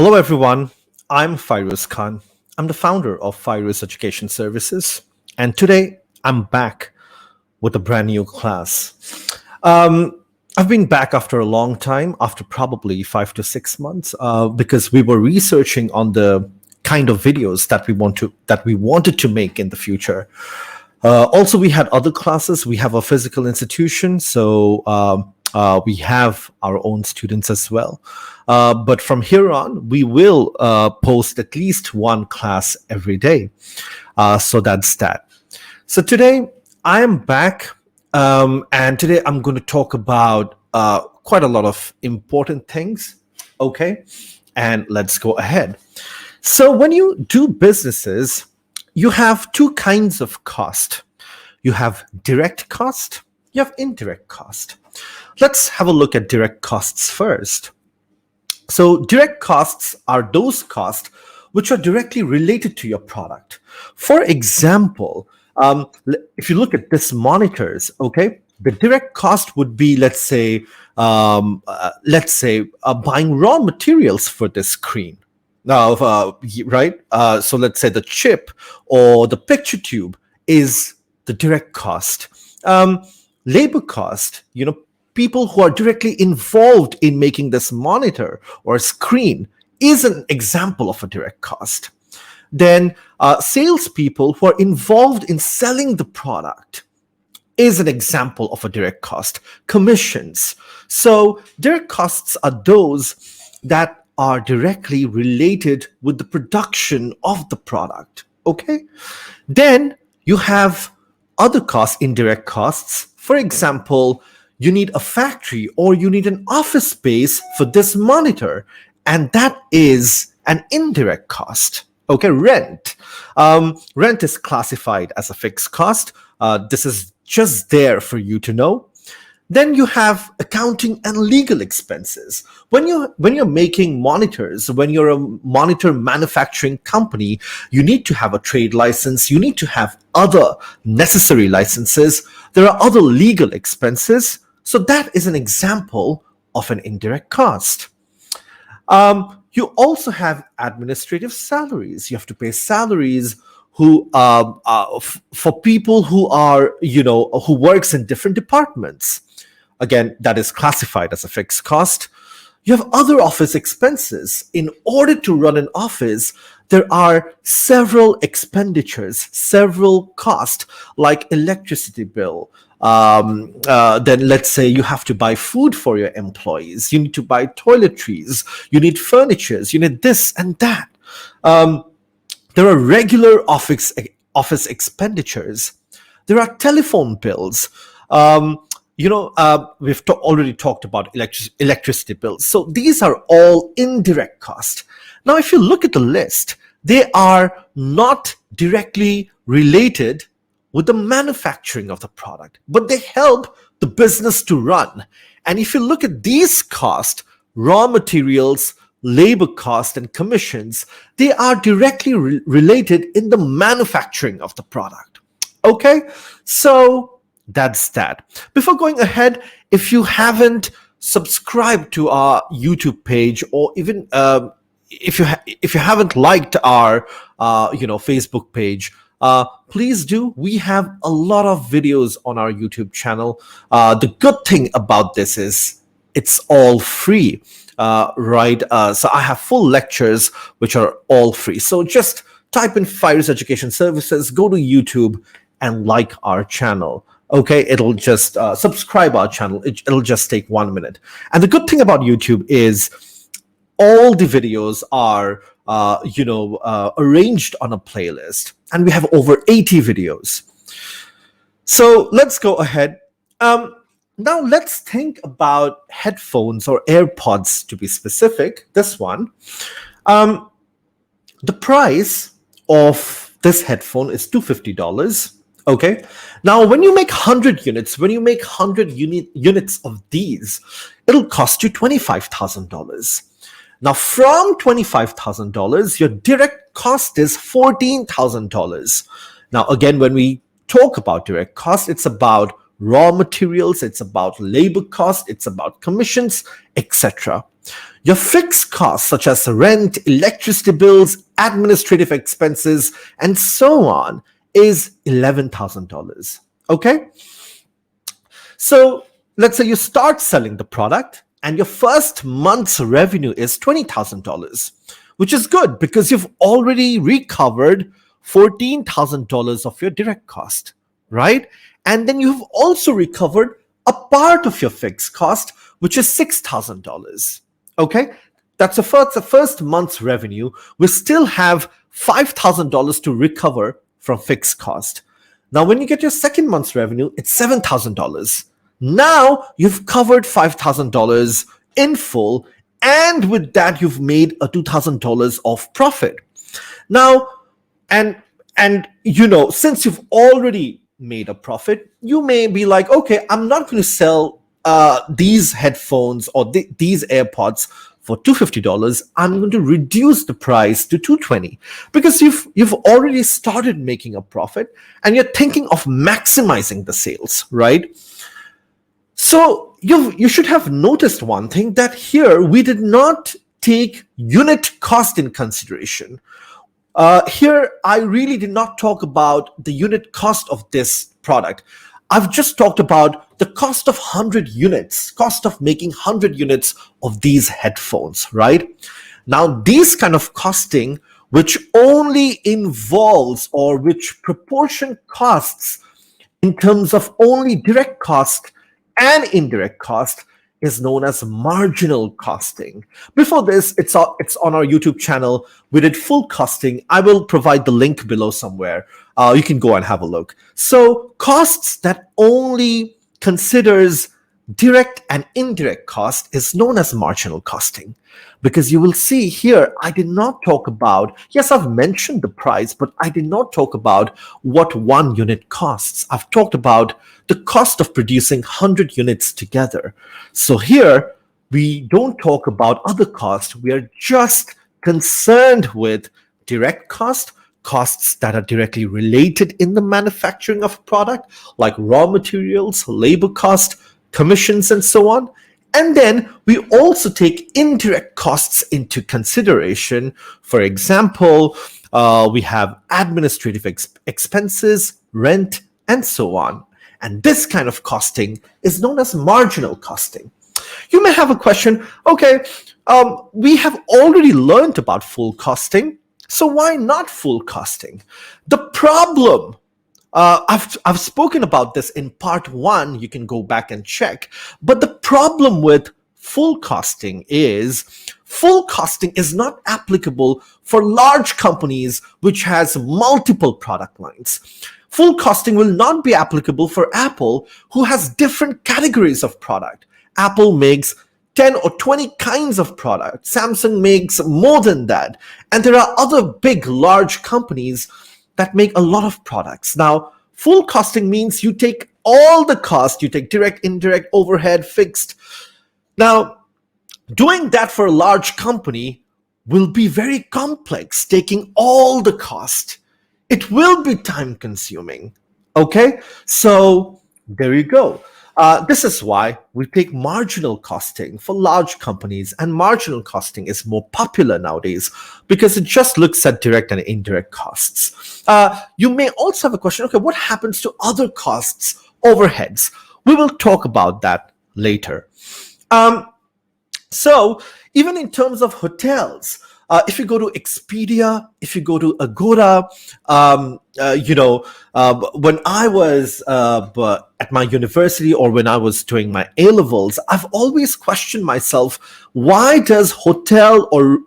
Hello, everyone. I'm Fyruz Khan. I'm the founder of Fyruz Education Services, and today I'm back with a brand new class. I've been back after a long time, after probably 5 to 6 months, because we were researching on the kind of videos that we wanted to make in the future. Also, we had other classes. We have a physical institution, so we have our own students as well. But from here on, we will post at least one class every day. So that's that. So today, I am back, and today I'm going to talk about quite a lot of important things. Okay, and let's go ahead. So when you do businesses, you have two kinds of cost. You have direct cost, you have indirect cost. Let's have a look at direct costs first. So direct costs are those costs which are directly related to your product. For example, if you look at this monitors, okay, the direct cost would be, let's say, buying raw materials for this screen. Now, right? So let's say the chip or the picture tube is the direct cost. Labor cost, people who are directly involved in making this monitor or screen is an example of a direct cost. Then salespeople who are involved in selling the product is an example of a direct cost. Commissions. So direct costs are those that are directly related with the production of the product. Okay? Then you have other costs, indirect costs. For example, you need a factory or you need an office space for this monitor, and that is an indirect cost. Okay, rent. Rent is classified as a fixed cost. This is just there for you to know. Then you have accounting and legal expenses. When you're making monitors, when you're a monitor manufacturing company, you need to have a trade license. You need to have other necessary licenses. There are other legal expenses. So that is an example of an indirect cost. You also have administrative salaries. You have to pay salaries for people who are, who works in different departments. Again, that is classified as a fixed cost. You have other office expenses. In order to run an office, there are several expenditures, several costs, like electricity bill. Then let's say you have to buy food for your employees. You need to buy toiletries. You need furnitures. You need this and that. There are regular office expenditures. There are telephone bills. We've already talked about electricity bills. So these are all indirect costs. Now, if you look at the list, they are not directly related with the manufacturing of the product, but they help the business to run. And if you look at these costs, raw materials, labor cost, and commissions, they are directly related in the manufacturing of the product. Okay, so that's that. Before going ahead, if you haven't subscribed to our YouTube page, or even if you haven't liked our Facebook page, please do. We have a lot of videos on our YouTube channel. The good thing about this is it's all free, right? So I have full lectures which are all free. So just type in Fyruz Education Services, go to YouTube, and like our channel. Okay, it'll just subscribe our channel. It'll just take 1 minute. And the good thing about YouTube is all the videos are arranged on a playlist, and we have over 80 videos. So let's go ahead. Now let's think about headphones, or AirPods to be specific. This one. The price of this headphone is $250. Okay. Now, when you make 100 units, units of these, it'll cost you $25,000. Now, from $25,000, your direct cost is $14,000. Now, again, when we talk about direct cost, it's about raw materials, it's about labor cost, it's about commissions, etc. Your fixed costs, such as rent, electricity bills, administrative expenses, and so on, is $11,000. Okay? So let's say you start selling the product and your first month's revenue is $20,000, which is good because you've already recovered $14,000 of your direct cost, right? And then you've also recovered a part of your fixed cost, which is $6,000. Okay, that's the first month's revenue. We still have $5,000 to recover from fixed cost. Now, when you get your second month's revenue, it's $7,000. Now you've covered $5,000 in full, and with that, you've made a $2,000 of profit. Now, and since you've already made a profit, you may be like, okay, I'm not going to sell these headphones or these AirPods for $250. I'm going to reduce the price to $220 because you've already started making a profit and you're thinking of maximizing the sales, right? So you should have noticed one thing, that here we did not take unit cost in consideration. Here, I really did not talk about the unit cost of this product. I've just talked about the cost of 100 units, cost of making 100 units of these headphones, right? Now, these kind of costing, which only involves or which proportion costs in terms of only direct cost and indirect cost, is known as marginal costing. Before this, it's on our YouTube channel. We did full costing. I will provide the link below somewhere. You can go and have a look. So costs that only considers direct and indirect cost is known as marginal costing. Because you will see here, I did not talk about, yes, I've mentioned the price, but I did not talk about what one unit costs. I've talked about the cost of producing 100 units together. So here, we don't talk about other costs. We are just concerned with direct costs that are directly related in the manufacturing of a product, like raw materials, labor cost, commissions, and so on. And then we also take indirect costs into consideration. For example, we have administrative expenses, rent, and so on. And this kind of costing is known as marginal costing. You may have a question, okay, we have already learned about full costing, so why not full costing? The problem, I've spoken about this in part 1, you can go back and check, but the problem with full costing is not applicable for large companies which has multiple product lines. Full costing will not be applicable for Apple, who has different categories of product. Apple makes 10 or 20 kinds of product. Samsung makes more than that. And there are other big, large companies that make a lot of products. Now, full costing means you take all the cost, you take direct, indirect, overhead, fixed. Now, doing that for a large company will be very complex, taking all the cost. It will be time consuming. Okay, so there you go. This is why we take marginal costing for large companies, and marginal costing is more popular nowadays because it just looks at direct and indirect costs. You may also have a question, okay, what happens to other costs, overheads? We will talk about that later. So even in terms of hotels, if you go to Expedia, if you go to Agoda, when I was at my university or when I was doing my A-levels, I've always questioned myself, why does hotel or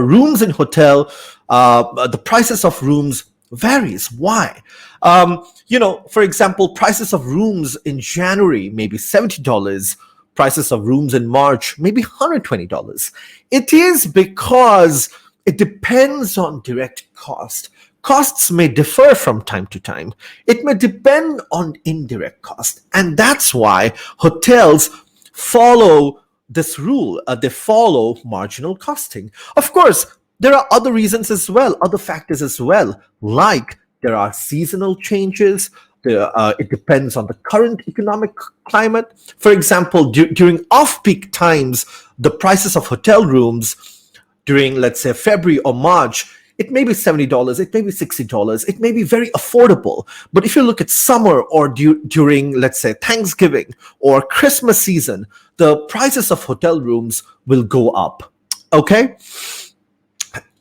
rooms in hotel, the prices of rooms varies? Why? For example, prices of rooms in January, maybe $70. Prices of rooms in March, maybe $120. It is because it depends on direct cost. Costs may differ from time to time. It may depend on indirect cost. And that's why hotels follow this rule. They follow marginal costing. Of course, there are other reasons as well, other factors as well, like there are seasonal changes. It depends on the current economic climate. For example, during off-peak times, the prices of hotel rooms during, let's say, February or March, it may be $70, it may be $60, it may be very affordable. But if you look at summer or during, let's say, Thanksgiving or Christmas season, the prices of hotel rooms will go up. Okay?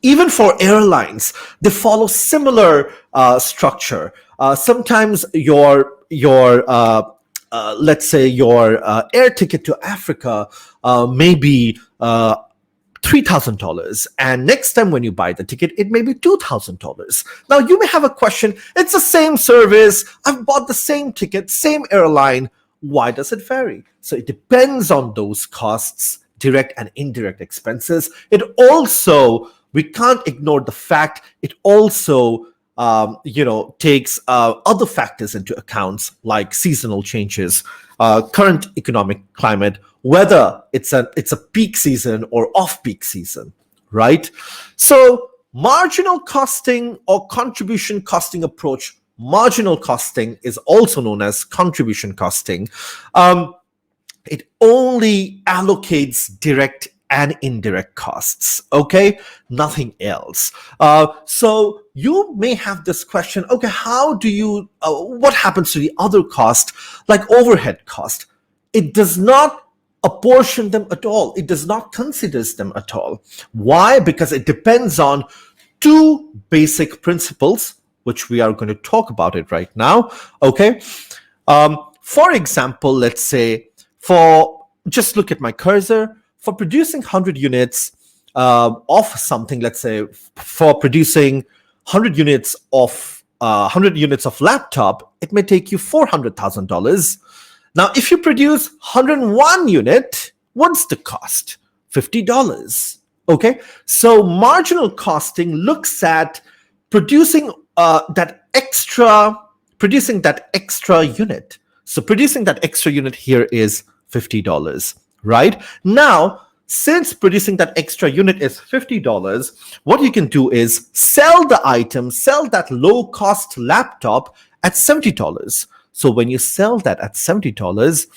Even for airlines, they follow similar structure. Sometimes let's say your air ticket to Africa may be $3,000, and next time when you buy the ticket, it may be $2,000. Now you may have a question. It's the same service. I've bought the same ticket, same airline. Why does it vary? So it depends on those costs, direct and indirect expenses. It also, we can't ignore the fact it also takes other factors into accounts, like seasonal changes, current economic climate, whether it's a peak season or off-peak season, right? So marginal costing or contribution costing approach, marginal costing is also known as contribution costing. It only allocates direct and indirect costs, okay? Nothing else. So you may have this question, okay, how do you, what happens to the other cost, like overhead cost? It does not apportion them at all. It does not consider them at all. Why? Because it depends on two basic principles, which we are going to talk about it right now, okay? For example, let's say, just look at my cursor. For producing 100 units of something, let's say for producing 100 units of laptop, it may take you $400,000. Now, if you produce 101 unit, what's the cost? $50. Okay, so marginal costing looks at producing that extra unit. So producing that extra unit here is $50. Right? Now, since producing that extra unit is $50, what you can do is sell the item, sell that low-cost laptop at $70. So when you sell that at $70,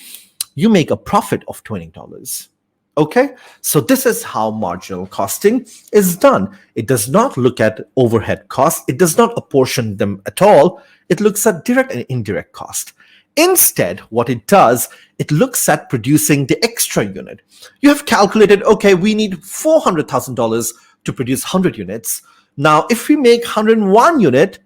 you make a profit of $20. Okay? So this is how marginal costing is done. It does not look at overhead costs. It does not apportion them at all. It looks at direct and indirect cost. Instead, what it does, it looks at producing the extra unit. You have calculated, okay, we need $400,000 to produce 100 units. Now, if we make 101 unit,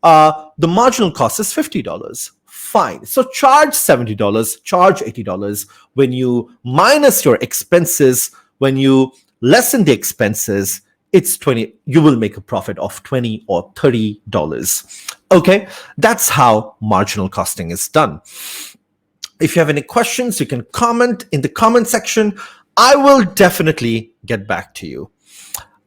the marginal cost is $50. Fine. So charge $70, charge $80. When you minus your expenses, when you lessen the expenses, it's 20. You will make a profit of $20 or $30. Okay, that's how marginal costing is done. If you have any questions, you can comment in the comment section. I will definitely get back to you.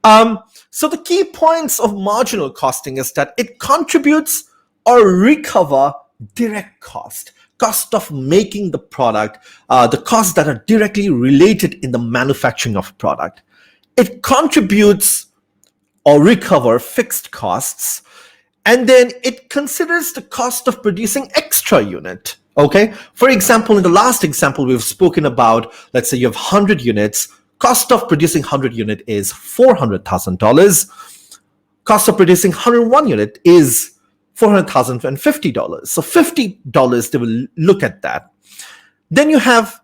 So the key points of marginal costing is that it contributes or recover direct cost of making the product, the costs that are directly related in the manufacturing of product. It contributes or recover fixed costs, and then it considers the cost of producing extra unit. Okay, for example, in the last example we've spoken about, let's say you have 100 units, cost of producing 100 unit is $400,000. Cost of producing 101 unit is $450. So $50 they will look at that. Then you have,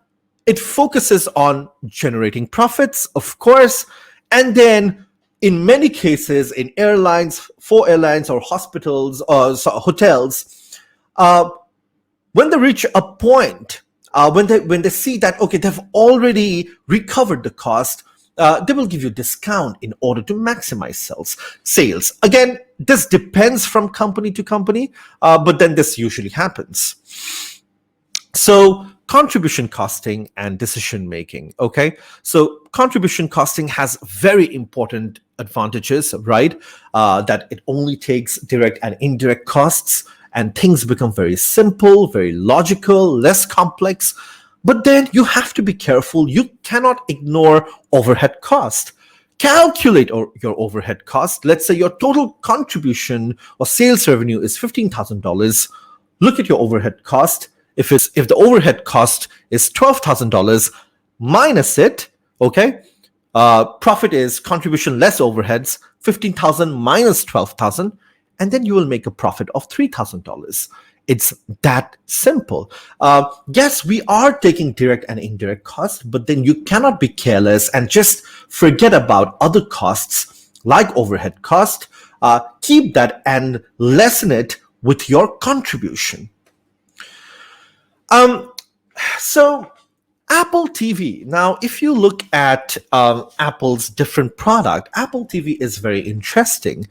it focuses on generating profits, of course, and then in many cases in airlines, for airlines or hospitals or hotels, when they reach a point, when they see that, okay, they've already recovered the cost, they will give you a discount in order to maximize sales. Again, this depends from company to company, but then this usually happens. So contribution costing and decision making. Okay, so contribution costing has very important advantages, right? That it only takes direct and indirect costs, and things become very simple, very logical, less complex. But then you have to be careful. You cannot ignore overhead cost. Calculate your overhead cost. Let's say your total contribution or sales revenue is $15,000. Look at your overhead cost. If the overhead cost is $12,000, minus it, Okay. Profit is contribution less overheads, 15,000 minus 12,000, and then you will make a profit of $3,000. It's that simple. Yes, we are taking direct and indirect costs, but then you cannot be careless and just forget about other costs like overhead cost. Keep that and lessen it with your contribution. So Apple TV. Now, if you look at Apple's different product, Apple TV is very interesting.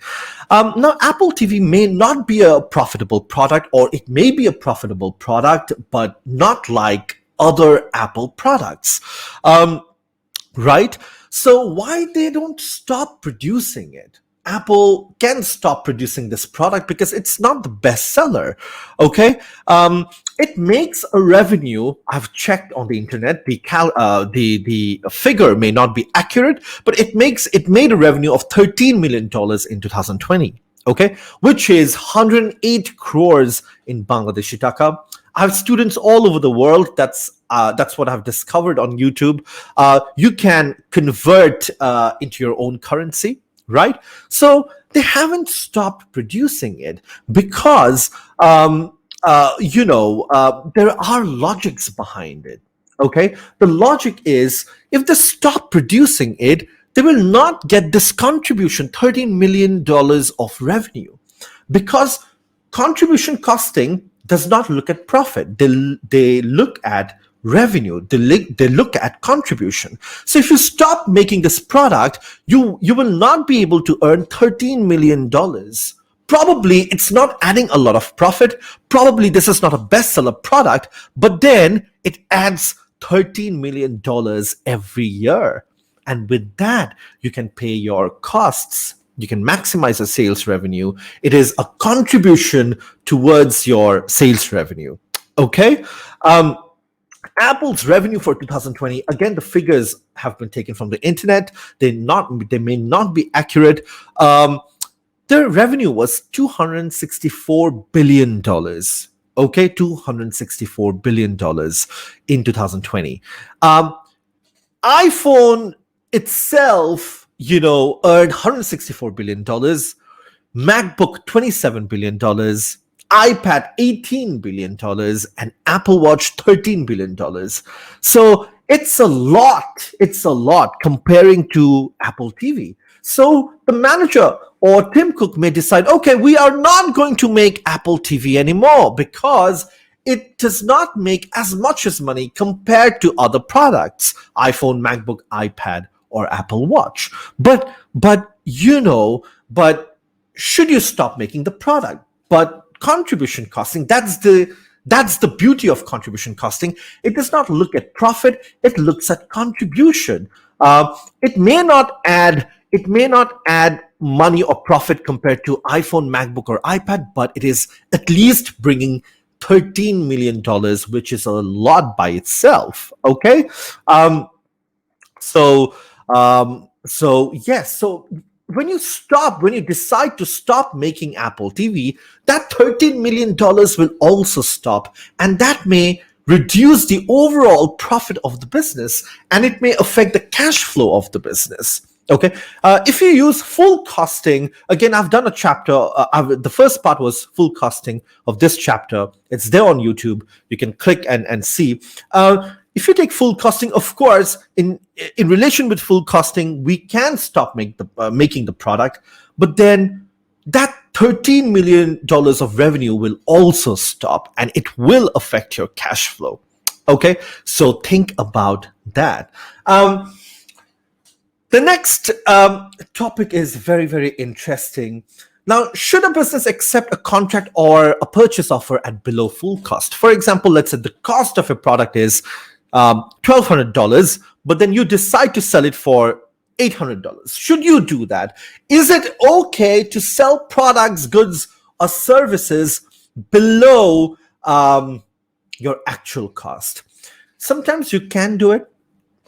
Now, Apple TV may not be a profitable product, or it may be a profitable product, but not like other Apple products, right? So why they don't stop producing it? Apple can stop producing this product because it's not the best seller. Okay, it makes a revenue. I've checked on the internet. The figure may not be accurate, but it made a revenue of $13 million in 2020. Okay, which is 108 crores in Bangladeshi taka. I have students all over the world. That's what I've discovered on YouTube. You can convert into your own currency. Right? So they haven't stopped producing it because, there are logics behind it. Okay? The logic is if they stop producing it, they will not get this contribution, $13 million of revenue, because contribution costing does not look at profit. They look at revenue. They look at contribution. So if you stop making this product, you will not be able to earn $13 million. Probably it's not adding a lot of profit. Probably this is not a bestseller product, but then it adds $13 million every year. And with that, you can pay your costs. You can maximize the sales revenue. It is a contribution towards your sales revenue. Okay? Apple's revenue for 2020, again, the figures have been taken from the internet. They may not be accurate. Their revenue was $264 billion. Okay, $264 billion in 2020. iPhone itself, earned $164 billion. MacBook, $27 billion. iPad, $18 billion, and Apple Watch, $13 billion. So it's a lot comparing to Apple TV. So the manager or Tim Cook may decide, okay, we are not going to make Apple TV anymore because it does not make as much as money compared to other products, iPhone, MacBook, iPad, or Apple Watch. But should you stop making the product? But contribution costing, that's the beauty of contribution costing. It does not look at profit, it looks at contribution. It may not add money or profit compared to iPhone, MacBook, or iPad, but it is at least bringing $13 million, which is a lot by itself. Okay, so when you decide to stop making Apple TV, that $13 million will also stop, and that may reduce the overall profit of the business, and it may affect the cash flow of the business. Okay, if you use full costing, again, I've done a chapter. The first part was full costing of this chapter. It's there on YouTube. You can click and see. If you take full costing, of course, in relation with full costing, we can stop making the product, but then that $13 million of revenue will also stop, and it will affect your cash flow. Okay, so think about that. The next topic is very, very interesting. Now, should a business accept a contract or a purchase offer at below full cost? For example, let's say the cost of a product is $1,200, but then you decide to sell it for $800. Should you do that? Is it okay to sell products, goods, or services below your actual cost? Sometimes you can do it.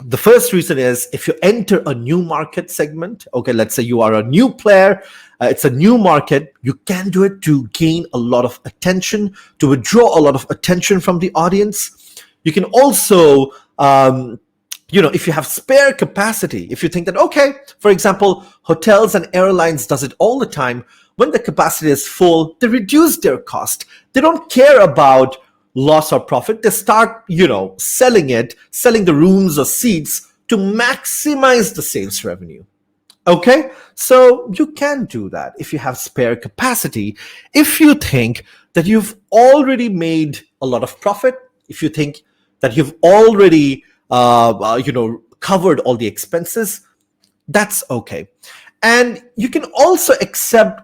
The first reason is if you enter a new market segment, okay, let's say you are a new player, it's a new market, you can do it to gain a lot of attention, to withdraw a lot of attention from the audience. You can also if you have spare capacity, if you think that, okay, for example, hotels and airlines does it all the time. When the capacity is full, they reduce their cost. They don't care about loss or profit. They start, selling the rooms or seats to maximize the sales revenue. Okay, so you can do that if you have spare capacity. If you think that you've already made a lot of profit, if you think that you've already, covered all the expenses, that's okay. And you can also accept,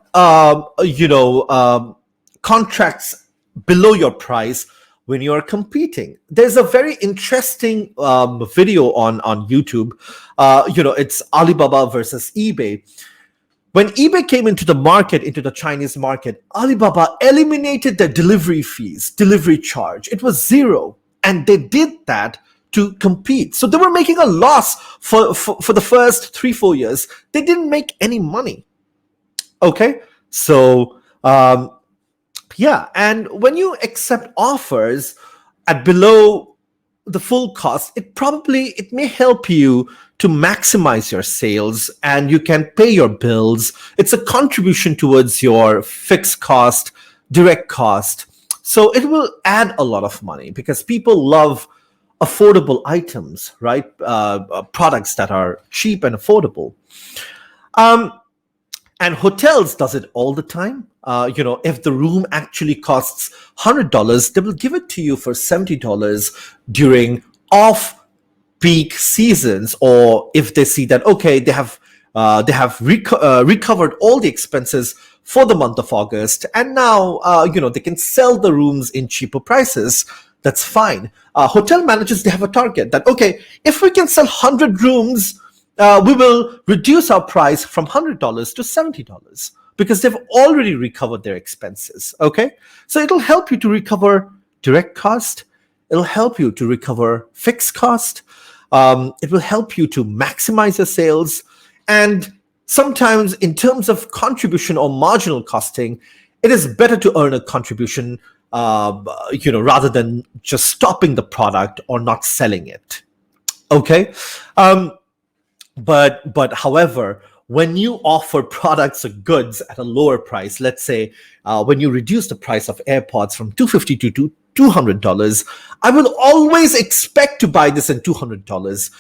contracts below your price when you are competing. There's a very interesting video on YouTube. It's Alibaba versus eBay. When eBay came into the market, into the Chinese market, Alibaba eliminated their delivery fees, delivery charge. It was zero. And they did that to compete. So they were making a loss for the first 3-4 years. They didn't make any money. Okay? So, yeah. And when you accept offers at below the full cost, it may help you to maximize your sales, and you can pay your bills. It's a contribution towards your fixed cost, direct cost. So it will add a lot of money because people love affordable items, right? Products that are cheap and affordable. And hotels does it all the time. If the room actually costs $100, they will give it to you for $70 during off-peak seasons, or if they see that, okay, they have recovered all the expenses for the month of August, and now they can sell the rooms in cheaper prices. That's fine. Hotel managers, they have a target that, okay, if we can sell 100 rooms, we will reduce our price from $100 to $70 because they've already recovered their expenses. Okay, so it'll help you to recover direct cost. It'll help you to recover fixed cost. It will help you to maximize your sales. And sometimes in terms of contribution or marginal costing, it is better to earn a contribution, rather than just stopping the product or not selling it. Okay. But however, when you offer products or goods at a lower price, let's say when you reduce the price of AirPods from $250 to $200, I will always expect to buy this in $200.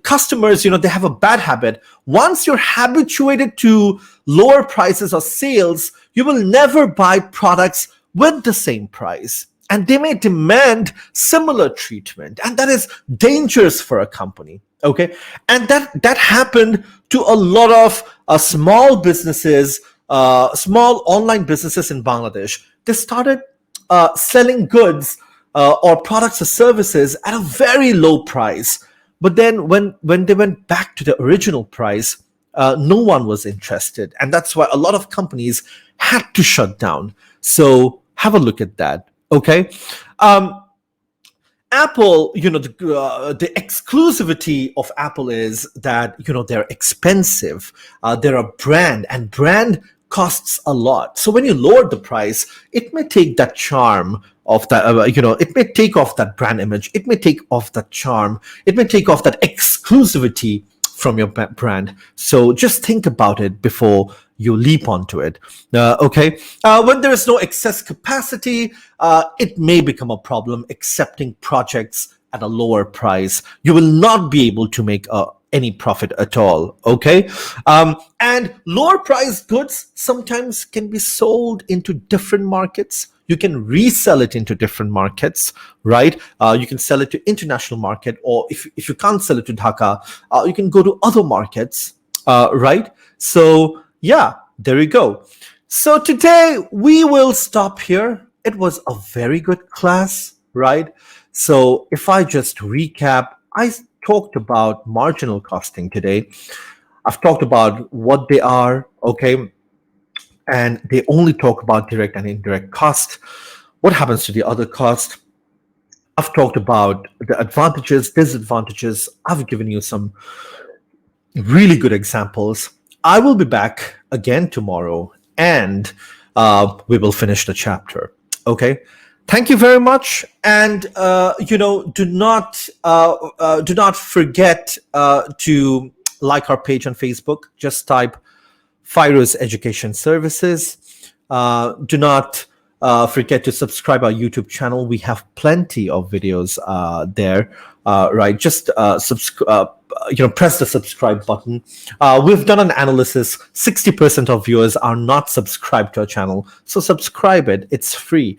Customers, they have a bad habit. Once you're habituated to lower prices or sales, you will never buy products with the same price. And they may demand similar treatment. And that is dangerous for a company. Okay. And that happened to a lot of small businesses, small online businesses in Bangladesh. They started selling goods or products or services at a very low price. But then when they went back to the original price, no one was interested. And that's why a lot of companies had to shut down. So have a look at that. Okay. Apple, the exclusivity of Apple is that, they're expensive. They're a brand, and brand costs a lot. So when you lower the price, it may take that charm of that, it may take off that brand image. It may take off that charm. It may take off that exclusivity from your brand. So just think about it before you leap onto it. Okay. When there is no excess capacity, it may become a problem accepting projects at a lower price. You will not be able to make any profit at all. Okay. And lower priced goods sometimes can be sold into different markets. You can resell it into different markets, right? You can sell it to international market, or if you can't sell it to Dhaka, you can go to other markets, right? So yeah, there you go. So today we will stop here. It was a very good class, right? So if I just recap, I talked about marginal costing today. I've talked about what they are, okay? And they only talk about direct and indirect cost. What happens to the other cost? I've talked about the advantages, disadvantages. I've given you some really good examples. I will be back again tomorrow, and we will finish the chapter. Okay. Thank you very much, and do not forget to like our page on Facebook. Just type Fyruz Education Services. Do not forget to subscribe our YouTube channel. We have plenty of videos there. Right, just press the subscribe button. We've done an analysis. 60% of viewers are not subscribed to our channel, so subscribe it. It's free.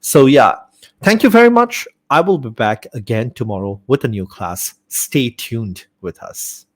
So yeah, thank you very much. I will be back again tomorrow with a new class. Stay tuned with us.